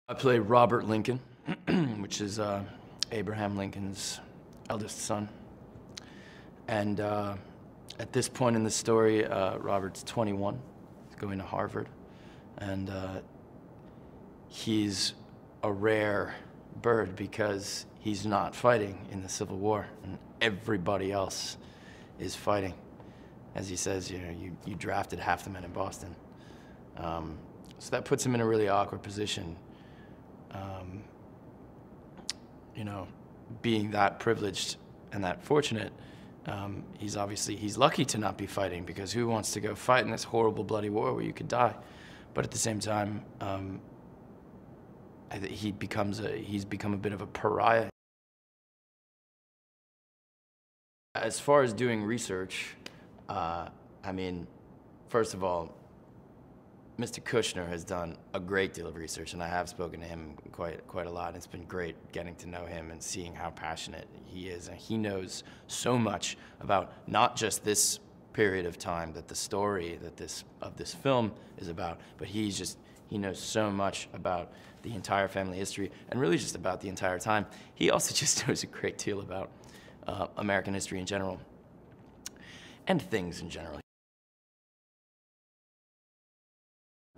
I play Robert Lincoln, which is Abraham Lincoln's eldest son. And at this point in the story, Robert's 21. He's going to Harvard. And he's a rare bird because he's not fighting in the Civil War, and everybody else is fighting. As he says, you know, you drafted half the men in Boston. So that puts him in a really awkward position. You know, being that privileged and that fortunate, he's lucky to not be fighting, because who wants to go fight in this horrible bloody war where you could die? But at the same time, he's become a bit of a pariah. As far as doing research, I mean, first of all, Mr. Kushner has done a great deal of research, and I have spoken to him quite a lot. It's been great getting to know him and seeing how passionate he is. And he knows so much about not just this period of time that the story of this film is about, but he knows so much about the entire family history, and really just about the entire time. He also just knows a great deal about American history in general, and things in general.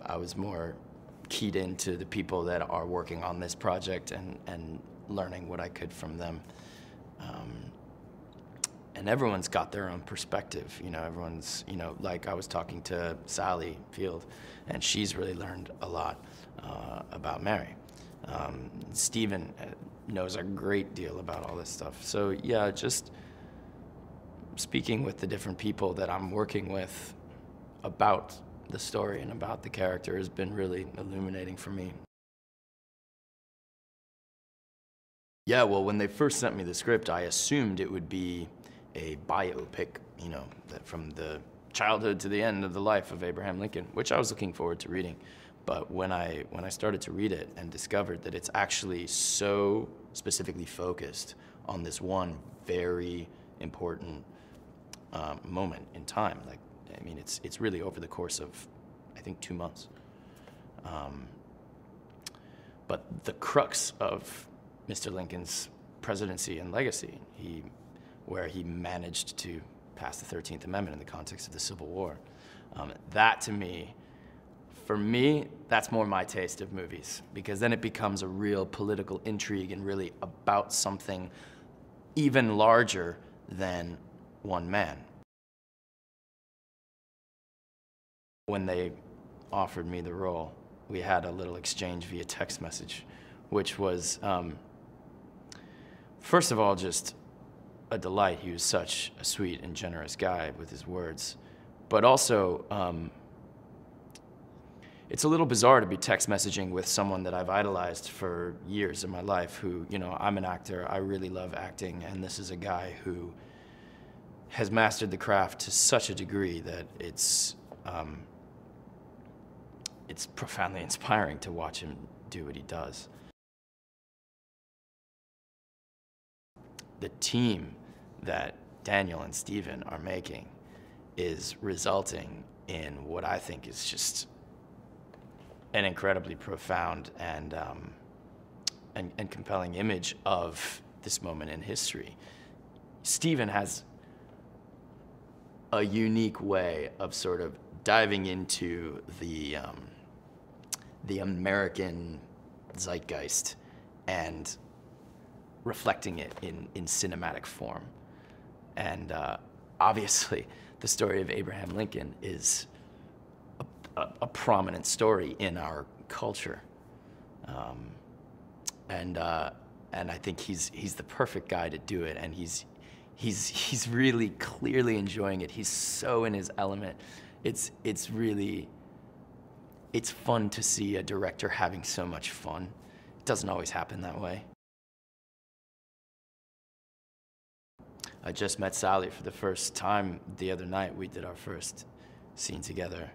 I was more keyed into the people that are working on this project and learning what I could from them. And everyone's got their own perspective, you know, everyone's, you know, like I was talking to Sally Field, and she's really learned a lot about Mary. Stephen knows a great deal about all this stuff. So yeah, just speaking with the different people that I'm working with about the story and about the character has been really illuminating for me. Yeah, well, when they first sent me the script, I assumed it would be a biopic, you know, from the childhood to the end of the life of Abraham Lincoln, which I was looking forward to reading. But when I started to read it and discovered that it's actually so specifically focused on this one very important moment in time, like, I mean, it's really over the course of, I think, 2 months. But the crux of Mr. Lincoln's presidency and legacy, where he managed to pass the 13th Amendment in the context of the Civil War, that to me, for me, that's more my taste of movies, because then it becomes a real political intrigue and really about something even larger than one man. When they offered me the role, we had a little exchange via text message, which was, first of all, just a delight. He was such a sweet and generous guy with his words. But also, it's a little bizarre to be text messaging with someone that I've idolized for years of my life, who, you know, I'm an actor, I really love acting, and this is a guy who has mastered the craft to such a degree that it's profoundly inspiring to watch him do what he does. The team that Daniel and Stephen are making is resulting in what I think is just an incredibly profound and compelling image of this moment in history. Stephen has a unique way of sort of diving into the American zeitgeist and reflecting it in cinematic form. And obviously, the story of Abraham Lincoln is a prominent story in our culture. And I think he's the perfect guy to do it, and he's really clearly enjoying it. He's so in his element. It's fun to see a director having so much fun. It doesn't always happen that way. I just met Sally for the first time the other night. We did our first scene together,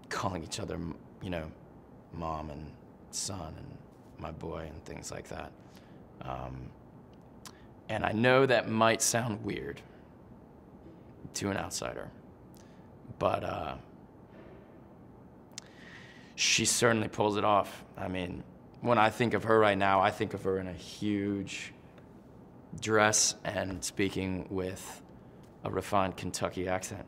calling each other, you know, mom and son and my boy and things like that. And I know that might sound weird to an outsider, but she certainly pulls it off. I mean, when I think of her right now, I think of her in a huge dress and speaking with a refined Kentucky accent.